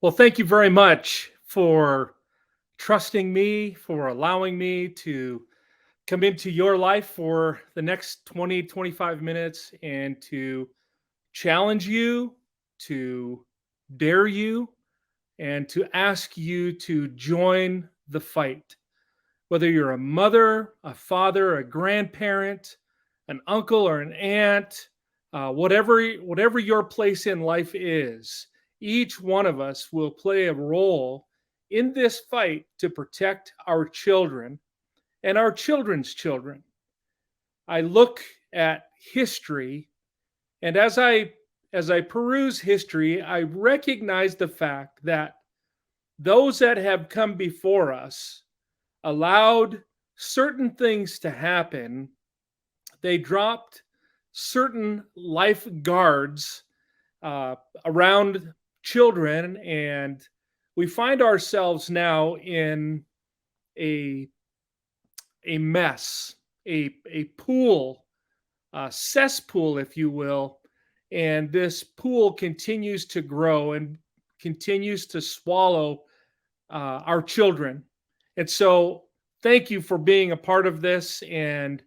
Well, thank you very much for trusting me, for allowing me to come into your life for the next 20, 25 minutes and to challenge you, to dare you, and to ask you to join the fight. Whether you're a mother, a father, a grandparent, an uncle, or an aunt, whatever your place in life is, each one of us will play a role in this fight to protect our children and our children's children. I look at history, and as I peruse history, I recognize the fact that those that have come before us allowed certain things to happen. They dropped certain lifeguards around children, and we find ourselves now in a mess, a pool, a cesspool, if you will. And this pool continues to grow and continues to swallow our children. And so, thank you for being a part of this. And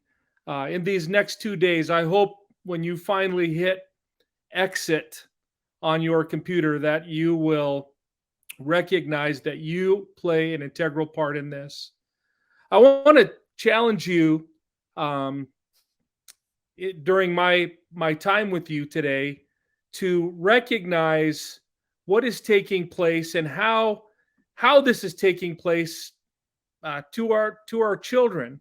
in these next 2 days, I hope when you finally hit exit on your computer that you will recognize that you play an integral part in this. I want to challenge you during my time with you today to recognize what is taking place and how this is taking place to our children.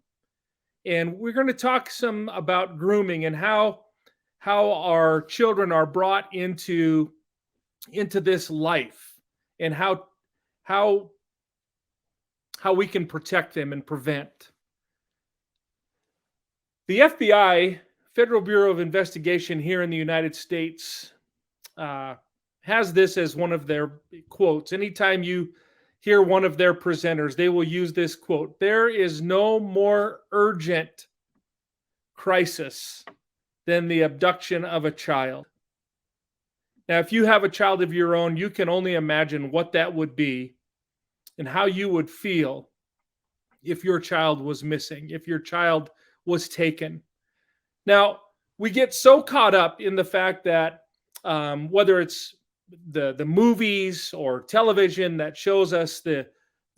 And we're going to talk some about grooming and how our children are brought into this life, and how we can protect them and prevent. The FBI, Federal Bureau of Investigation here in the United States, has this as one of their quotes. Anytime you hear one of their presenters, they will use this quote: "There is no more urgent crisis than the abduction of a child." Now, if you have a child of your own, you can only imagine what that would be and how you would feel if your child was missing, if your child was taken. Now, we get so caught up in the fact that whether it's the movies or television that shows us the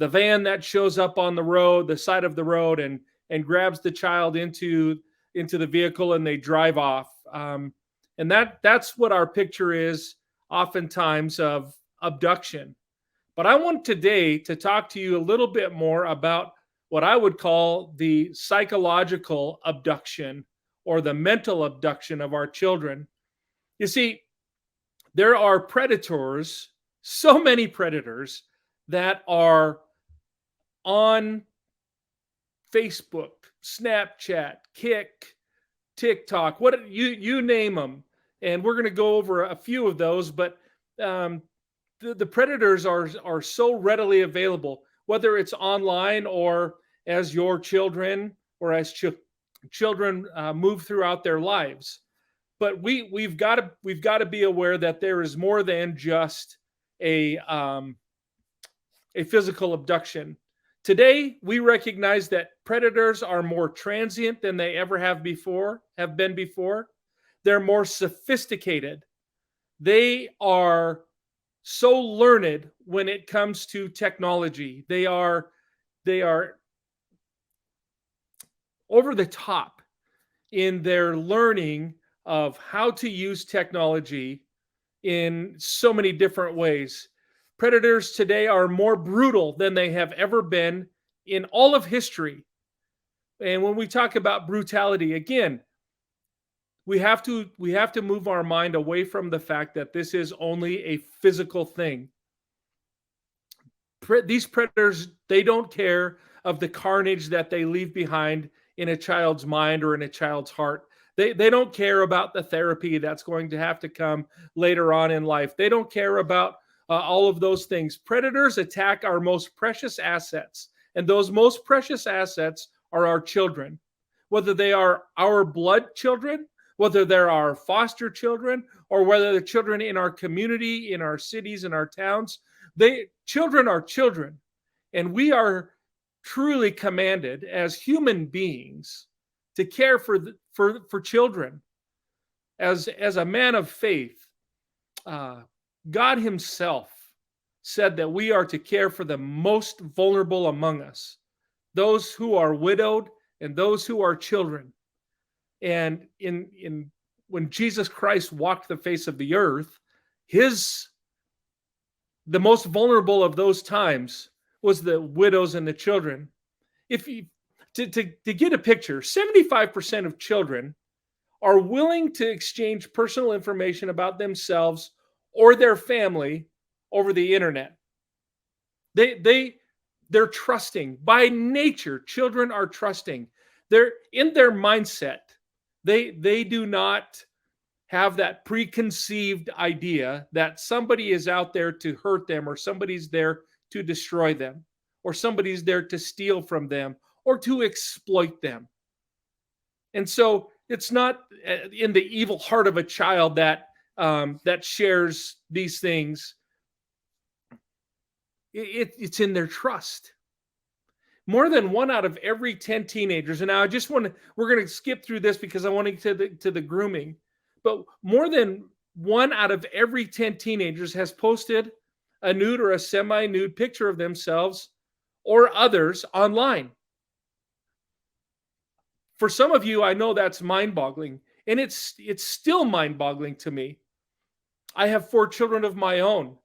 van that shows up on the road, the side of the road, and grabs the child into the vehicle and they drive off. And that's what our picture is oftentimes of abduction. But I want today to talk to you a little bit more about what I would call the psychological abduction or the mental abduction of our children. You see, there are predators, so many predators that are on Facebook, Snapchat, Kik, TikTok, what you name them. And we're going to go over a few of those, but the predators are so readily available, whether it's online or as your children or as children move throughout their lives. But we've got to be aware that there is more than just a physical abduction. Today, we recognize that predators are more transient than they ever have been before. They're more sophisticated. They are so learned when it comes to technology. They are over the top in their learning of how to use technology in so many different ways. Predators today are more brutal than they have ever been in all of history. And when we talk about brutality, again, we have to move our mind away from the fact that this is only a physical thing. These predators, they don't care of the carnage that they leave behind in a child's mind or in a child's heart. They don't care about the therapy that's going to have to come later on in life. They don't care about all of those things. Predators attack our most precious assets, and those most precious assets are our children. Whether they are our blood children, whether they're our foster children, or whether they're children in our community, in our cities, in our towns, Children are children, and we are truly commanded as human beings to care for children. As a man of faith, uh, God Himself said that we are to care for the most vulnerable among us, those who are widowed and those who are children. And in when Jesus Christ walked the face of the earth, his the most vulnerable of those times was the widows and the children. If you to get a picture, 75% of children are willing to exchange personal information about themselves or their family over the internet. They're trusting. By nature, children are trusting. They're in their mindset. They do not have that preconceived idea that somebody is out there to hurt them, or somebody's there to destroy them, or somebody's there to steal from them or to exploit them. And so it's not in the evil heart of a child that shares these things. It's in their trust. More than 1 out of every 10 teenagers, and now we're going to skip through this because I want to get to the grooming, but more than 1 out of every 10 teenagers has posted a nude or a semi-nude picture of themselves or others online. For some of you, I know that's mind-boggling, and it's still mind-boggling to me. I have 4 children of my own.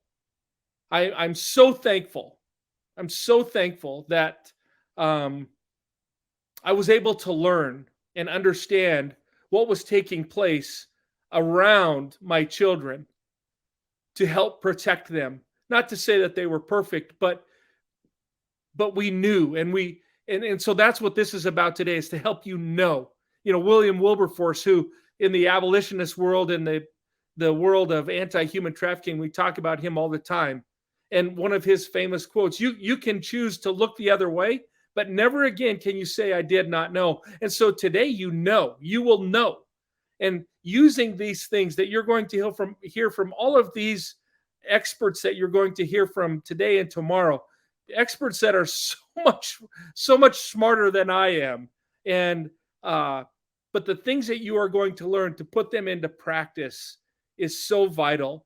I'm so thankful. I'm so thankful that I was able to learn and understand what was taking place around my children to help protect them. Not to say that they were perfect, but we knew, and so that's what this is about today, is to help you know. William Wilberforce, who in the abolitionist world and the world of anti-human trafficking, we talk about him all the time. And one of his famous quotes, you can choose to look the other way, but never again can you say, I did not know. And so today, you will know. And using these things that you're going to hear from all of these experts that you're going to hear from today and tomorrow, experts that are so much smarter than I am. And but the things that you are going to learn, to put them into practice, is so vital.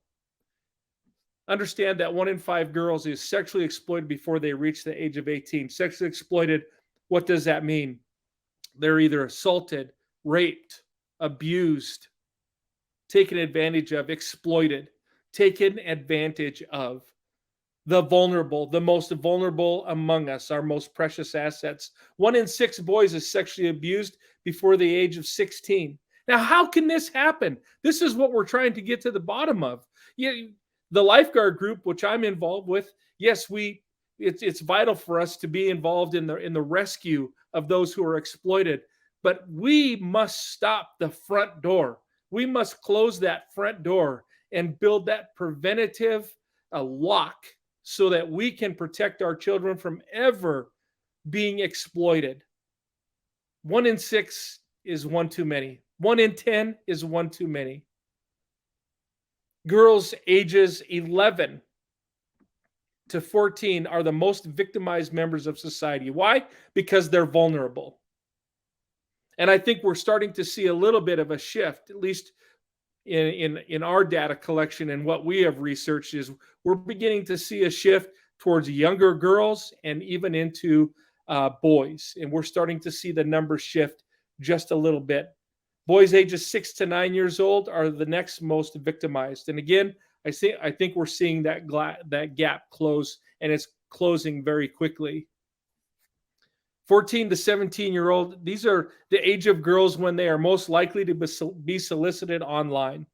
Understand that 1 in 5 girls is sexually exploited before they reach the age of 18. Sexually exploited, what does that mean? They're either assaulted, raped, abused, taken advantage of, exploited, taken advantage of. The vulnerable, the most vulnerable among us, our most precious assets. 1 in 6 boys is sexually abused before the age of 16. Now, how can this happen? This is what we're trying to get to the bottom of. The lifeguard group, which I'm involved with, yes, it's vital for us to be involved in the rescue of those who are exploited. But we must stop the front door. We must close that front door and build that preventative lock so that we can protect our children from ever being exploited. 1 in 6 is one too many. 1 in 10 is one too many. Girls ages 11 to 14 are the most victimized members of society. Why? Because they're vulnerable. And I think we're starting to see a little bit of a shift, at least in our data collection and what we have researched, is we're beginning to see a shift towards younger girls and even into boys. And we're starting to see the numbers shift just a little bit. Boys ages 6 to 9 years old are the next most victimized. And again, I think we're seeing that gap close, and it's closing very quickly. 14 to 17-year-old, these are the age of girls when they are most likely to be solicited online.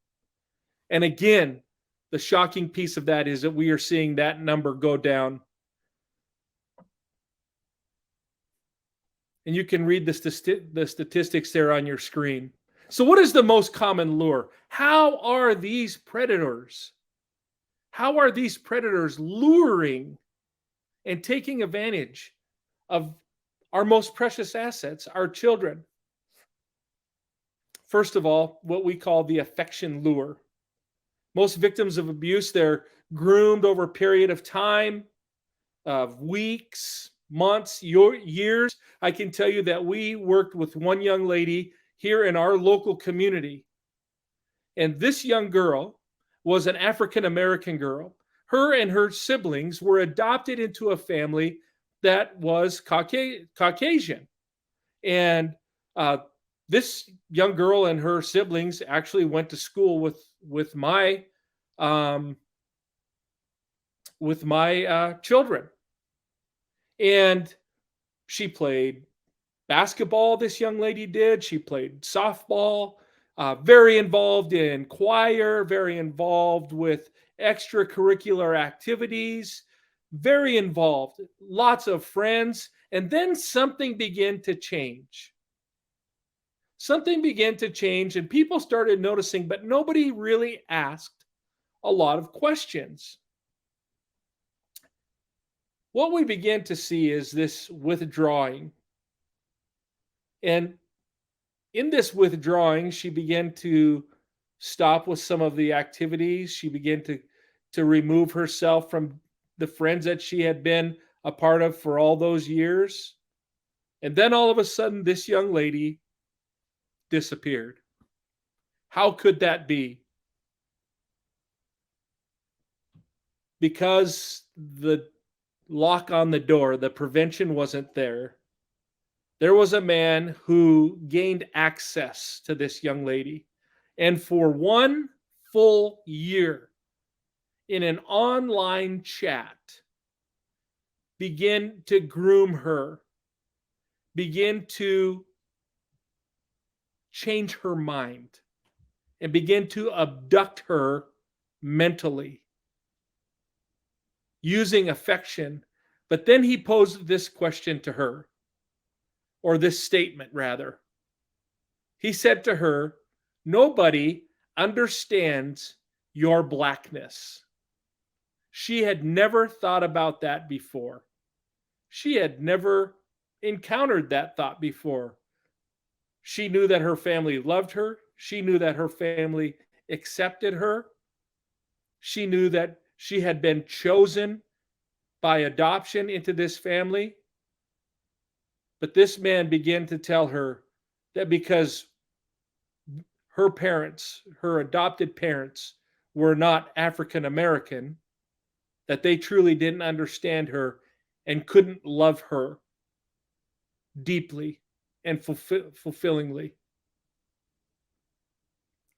And again, the shocking piece of that is that we are seeing that number go down. And you can read the statistics there on your screen. So what is the most common lure? How are these predators luring and taking advantage of our most precious assets, our children? First of all, what we call the affection lure. Most victims of abuse, they're groomed over a period of time, of weeks, months, years. I can tell you that we worked with one young lady here in our local community. And this young girl was an African American girl. Her and her siblings were adopted into a family that was Caucasian. And uh, this young girl and her siblings actually went to school um, with my children. And she played basketball, this young lady did. She played softball, very involved in choir, very involved with extracurricular activities, very involved, lots of friends. And then something began to change. Something began to change, and people started noticing, but nobody really asked a lot of questions. What we began to see is this withdrawing. And in this withdrawing, she began to stop with some of the activities. She began to remove herself from the friends that she had been a part of for all those years. And then all of a sudden, this young lady disappeared. How could that be? Because the lock on the door, the prevention wasn't there. There was a man who gained access to this young lady. And for 1 full year, in an online chat, begin to groom her, begin to change her mind, and begin to abduct her mentally using affection. But then he posed this question to her, or this statement rather. He said to her, "Nobody understands your blackness." She had never thought about that before. She had never encountered that thought before. She knew that her family loved her. She knew that her family accepted her. She knew that she had been chosen by adoption into this family. But this man began to tell her that because her parents, her adopted parents, were not African American, that they truly didn't understand her and couldn't love her deeply and fulfillingly.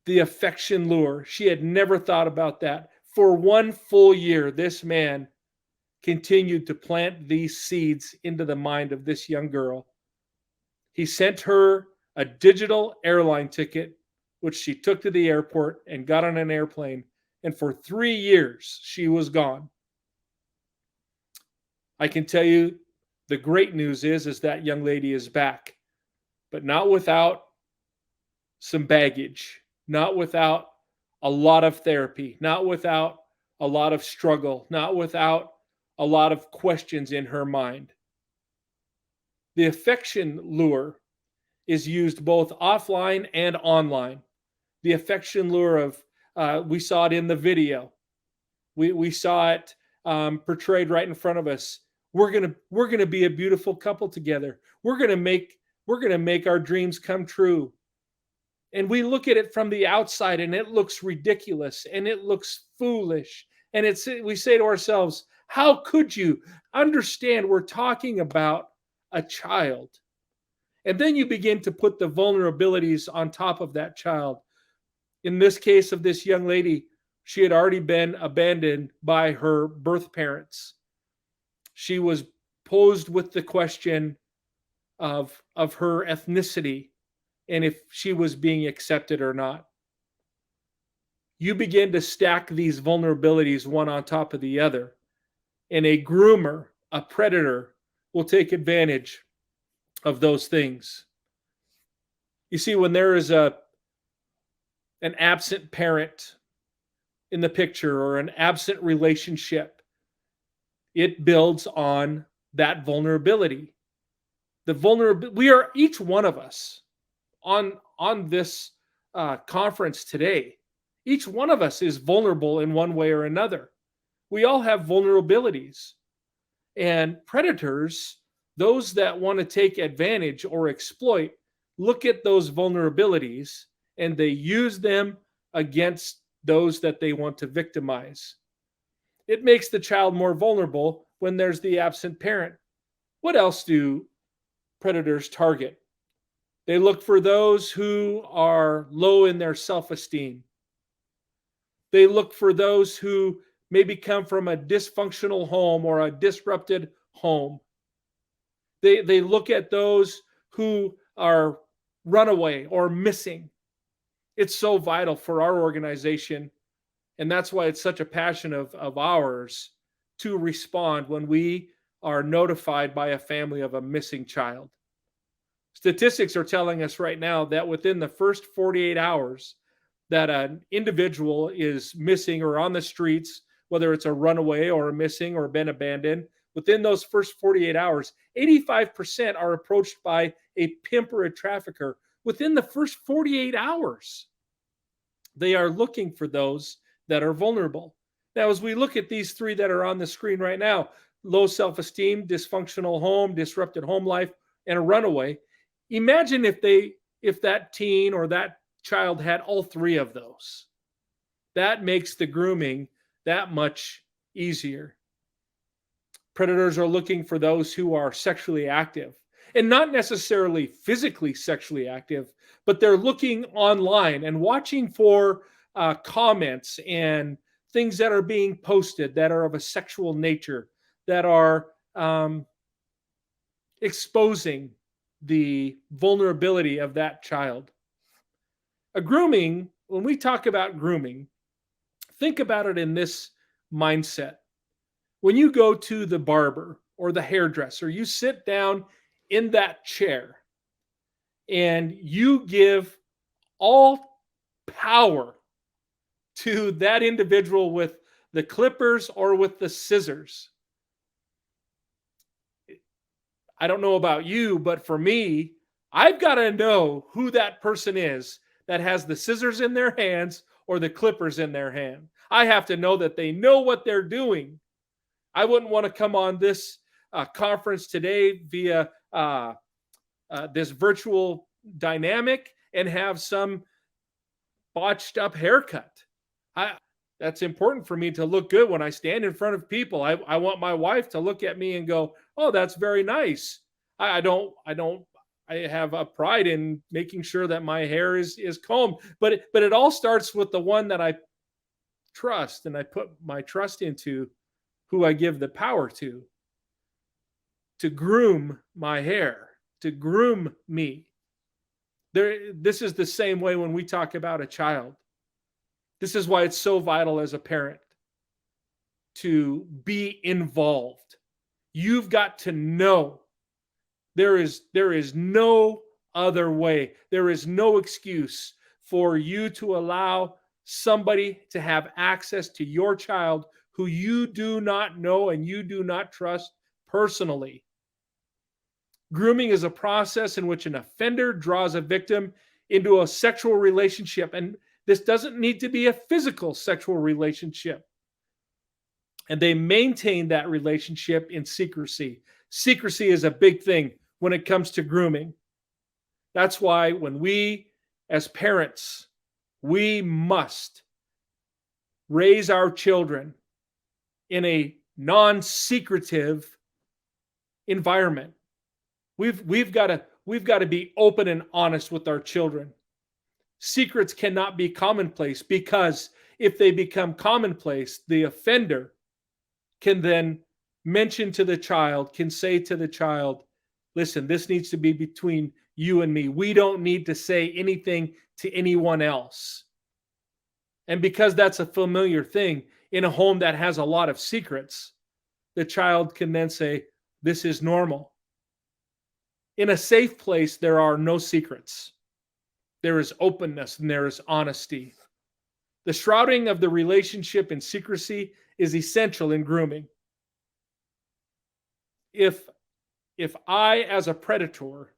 The affection lure, she had never thought about that. For 1 full year, this man continued to plant these seeds into the mind of this young girl. He sent her a digital airline ticket, which she took to the airport and got on an airplane. And for 3 years, she was gone. I can tell you the great news is that young lady is back, but not without some baggage, not without a lot of therapy, not without a lot of struggle, not without a lot of questions in her mind. The affection lure is used both offline and online. The affection lure of, we saw it in the video. We saw it portrayed right in front of us. We're gonna be a beautiful couple together. We're gonna make our dreams come true. And we look at it from the outside, and it looks ridiculous, and it looks foolish, and we say to ourselves, "How could you understand? We're talking about a child." And then you begin to put the vulnerabilities on top of that child. In this case of this young lady, she had already been abandoned by her birth parents. She was posed with the question of her ethnicity and if she was being accepted or not. You begin to stack these vulnerabilities one on top of the other, and a groomer, a predator, will take advantage of those things. You see, when there is an absent parent in the picture or an absent relationship, it builds on that vulnerability. We are, each one of us on this conference today, each one of us is vulnerable in one way or another. We all have vulnerabilities. And predators, those that want to take advantage or exploit, look at those vulnerabilities and they use them against those that they want to victimize. It makes the child more vulnerable when there's the absent parent. What else do predators target? They look for those who are low in their self esteem. They look for those who maybe come from a dysfunctional home or a disrupted home. They look at those who are runaway or missing. It's so vital for our organization. And that's why it's such a passion of ours to respond when we are notified by a family of a missing child. Statistics are telling us right now that within the first 48 hours that an individual is missing or on the streets, whether it's a runaway or a missing or been abandoned, within those first 48 hours, 85% are approached by a pimp or a trafficker within the first 48 hours. They are looking for those that are vulnerable. Now, as we look at these three that are on the screen right now, low self esteem, dysfunctional home, disrupted home life, and a runaway, imagine if that teen or that child had all three of those. That makes the grooming that much easier. Predators are looking for those who are sexually active and not necessarily physically sexually active, but they're looking online and watching for comments and things that are being posted that are of a sexual nature, that are exposing the vulnerability of that child. A grooming, when we talk about grooming, think about it in this mindset. When you go to the barber or the hairdresser, you sit down in that chair and you give all power to that individual with the clippers or with the scissors. I don't know about you, but for me, I've got to know who that person is that has the scissors in their hands or the clippers in their hand. I have to know that they know what they're doing. I wouldn't want to come on this conference today via this virtual dynamic and have some botched up haircut. That's important for me to look good when I stand in front of people. I want my wife to look at me and go, "Oh, that's very nice." I have a pride in making sure that my hair is combed, but it all starts with the one that I trust and I put my trust into, who I give the power to groom my hair, to groom me. This is the same way when we talk about a child. This is why it's so vital as a parent to be involved. You've got to know there is no other way. There is no excuse for you to allow somebody to have access to your child who you do not know and you do not trust personally. Grooming is a process in which an offender draws a victim into a sexual relationship. And this doesn't need to be a physical sexual relationship. And they maintain that relationship in secrecy. Secrecy is a big thing when it comes to grooming. That's why when we, as parents, we must raise our children in a non-secretive environment. We've got to be open and honest with our children. Secrets cannot be commonplace, because if they become commonplace, the offender can then mention to the child, can say to the child, "Listen, this needs to be between you and me. We don't need to say anything to anyone else." And because that's a familiar thing in a home that has a lot of secrets, the child can then say, "This is normal." In a safe place, there are no secrets. There is openness and there is honesty. The shrouding of the relationship in secrecy is essential in grooming. If I, as a predator,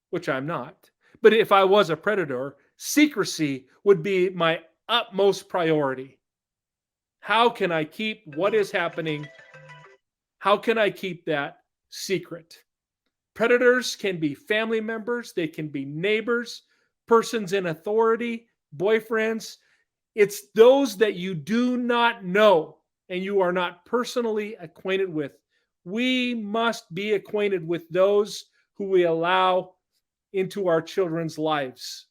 which I'm not, but if I was a predator, secrecy would be my utmost priority. How can I keep what is happening? How can I keep that secret? Predators can be family members, they can be neighbors, persons in authority, boyfriends. It's those that you do not know and you are not personally acquainted with. We must be acquainted with those who we allow into our children's lives.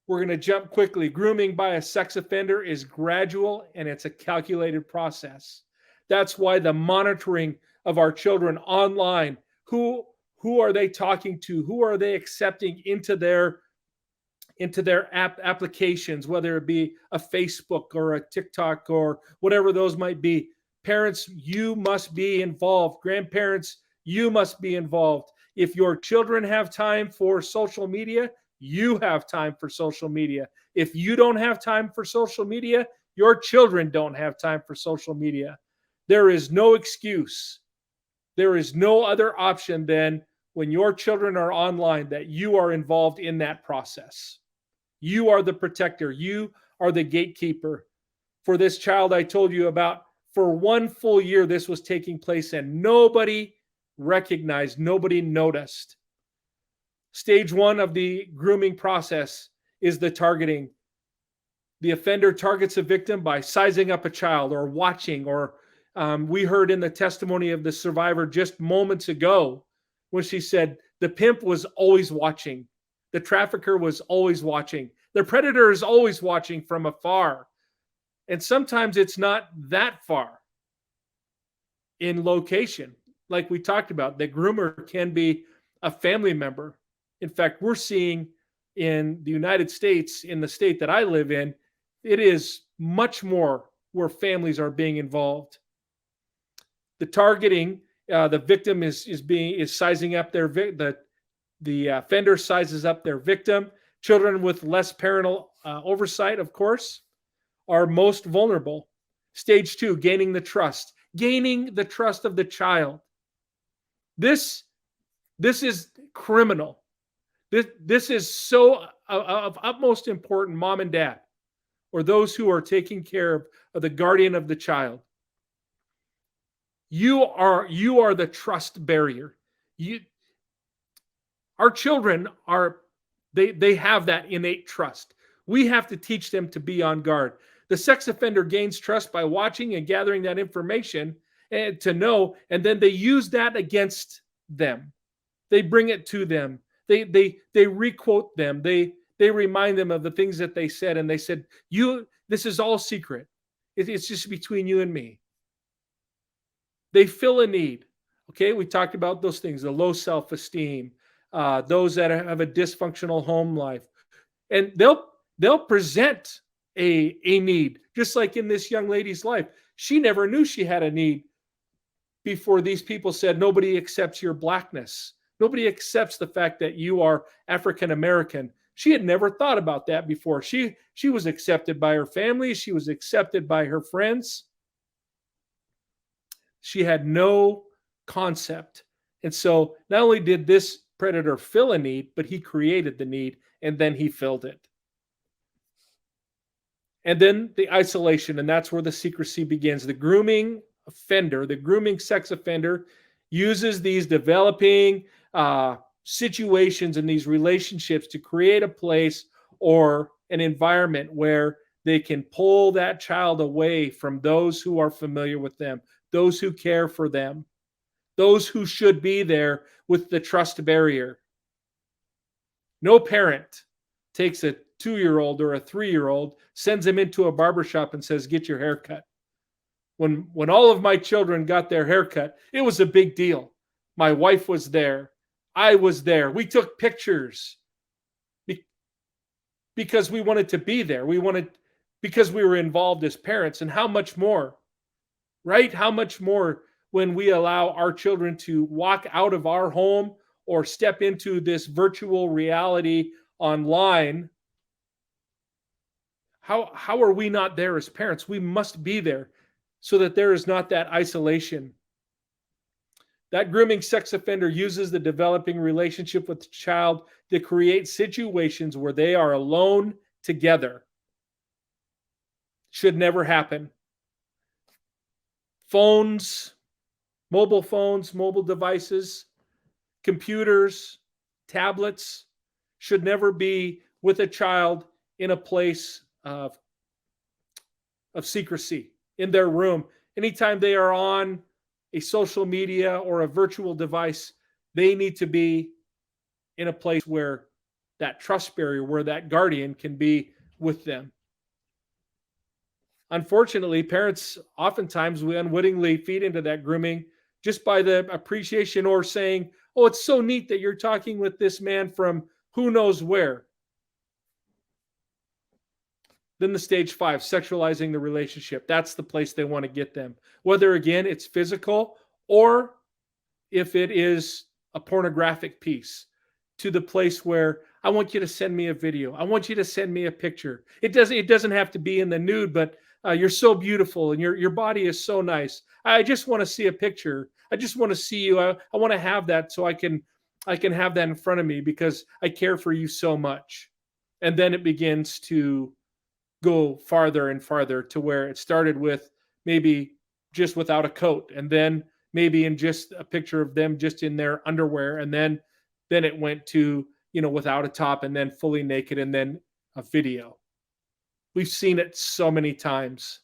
We're going to jump quickly. Grooming by a sex offender is gradual and it's a calculated process. That's why the monitoring of our children online, who are they talking to? Who are they accepting into their applications, whether it be a Facebook or a TikTok or whatever those might be. Parents, you must be involved. Grandparents, you must be involved. If your children have time for social media, you have time for social media. If you don't have time for social media, your children don't have time for social media. There is no excuse. There is no other option than when your children are online that you are involved in that process. You are the protector. You are the gatekeeper. For this child I told you about, for 1 full year, this was taking place and nobody recognized, nobody noticed. Stage 1 of the grooming process is the targeting. The offender targets a victim by sizing up a child or watching, or we heard in the testimony of the survivor just moments ago when she said the pimp was always watching. The trafficker was always watching. The predator is always watching from afar. And sometimes it's not that far in location. Like we talked about, the groomer can be a family member. In fact, we're seeing in the United States, in the state that I live in, it is much more where families are being involved. The targeting, the victim is sizing up the offender sizes up their victim. Children with less parental oversight, of course, are most vulnerable. Stage 2, gaining the trust of the child. This is criminal. This is so of utmost importance, mom and dad, or those who are taking care of the guardian of the child. You are the trust barrier. Our children they have that innate trust. We have to teach them to be on guard. The sex offender gains trust by watching and gathering that information and to know, and then they use that against them. They bring it to them. They requote them. They remind them of the things that they said, and they said, this is all secret. It's just between you and me. They fill a need. Okay, we talked about those things, the low self-esteem, those that have a dysfunctional home life. And they'll present a need, just like in this young lady's life. She never knew she had a need before these people said, nobody accepts your blackness. Nobody accepts the fact that you are African American. She had never thought about that before. She was accepted by her family. She was accepted by her friends. She had no concept. And so not only did this predator fill a need, but he created the need and then he filled it. And then the isolation, and that's where the secrecy begins. The grooming offender, the grooming sex offender, uses these developing situations and these relationships to create a place or an environment where they can pull that child away from those who are familiar with them, those who care for them, those who should be there with the trust barrier. No parent takes a 2-year-old or a 3-year-old, sends them into a barbershop and says, get your hair cut. When all of my children got their hair cut, it was a big deal. My wife was there. I was there. We took pictures because we wanted to be there. Because we were involved as parents. And how much more, right? How much more when we allow our children to walk out of our home or step into this virtual reality online. How are we not there as parents? We must be there so that there is not that isolation. That grooming sex offender uses the developing relationship with the child to create situations where they are alone together. should never happen. Phones, mobile devices, computers, tablets should never be with a child in a place of secrecy in their room. Anytime they are on a social media or a virtual device, they need to be in a place where that trust barrier, where that guardian can be with them. Unfortunately, parents oftentimes we unwittingly feed into that grooming just by the appreciation or saying, "Oh, it's so neat that you're talking with this man from who knows where." Then the stage 5, sexualizing the relationship. That's the place they want to get them. Whether again it's physical or if it is a pornographic piece, to the place where I want you to send me a video. I want you to send me a picture. It doesn't have to be in the nude, but you're so beautiful and your body is so nice. I just want to see a picture. I just want to see you. I want to have that so I can have that in front of me because I care for you so much. And then it begins to go farther and farther to where it started with maybe just without a coat, and then maybe in just a picture of them just in their underwear, and then it went to without a top, and then fully naked, and then a video. We've seen it so many times.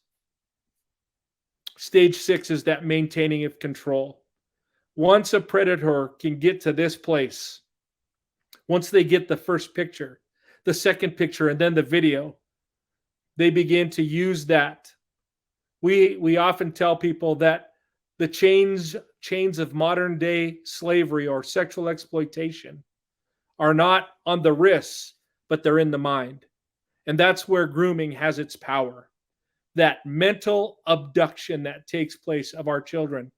Stage 6 is that maintaining of control. Once a predator can get to this place, once they get the first picture, the second picture, and then the video, they begin to use that. We often tell people that the chains of modern day slavery or sexual exploitation are not on the wrists, but they're in the mind. And that's where grooming has its power. That mental abduction that takes place of our children.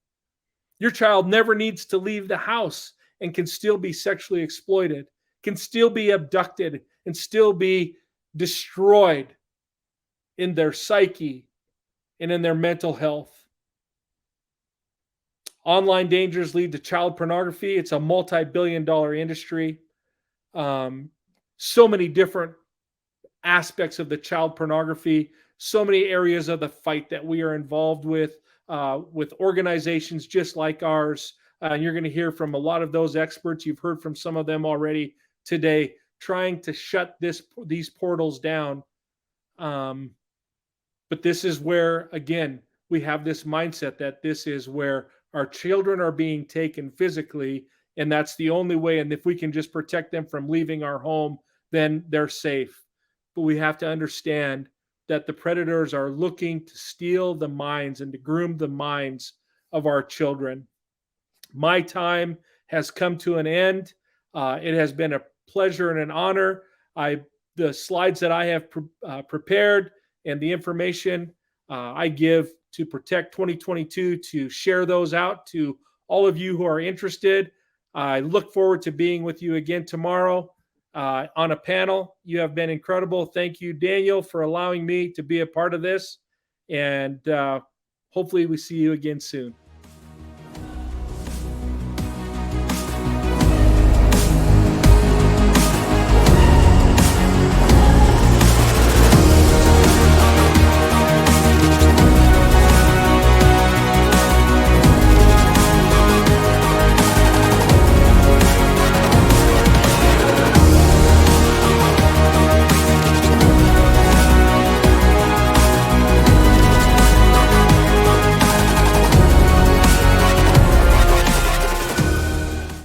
Your child never needs to leave the house and can still be sexually exploited, can still be abducted, and still be destroyed in their psyche and in their mental health. Online dangers lead to child pornography. It's a multi-billion-dollar industry. So many different aspects of the child pornography, so many areas of the fight that we are involved with organizations just like ours. And you're going to hear from a lot of those experts. You've heard from some of them already today, trying to shut these portals down. But this is where, again, we have this mindset that this is where our children are being taken physically, and that's the only way. And if we can just protect them from leaving our home, then they're safe. But we have to understand that the predators are looking to steal the minds and to groom the minds of our children. My time has come to an end. It has been a pleasure and an honor. The slides that I have prepared and the information I give to Protect 2022 to share those out to all of you who are interested. I look forward to being with you again tomorrow on a panel. You have been incredible. Thank you, Daniel, for allowing me to be a part of this. And hopefully we see you again soon.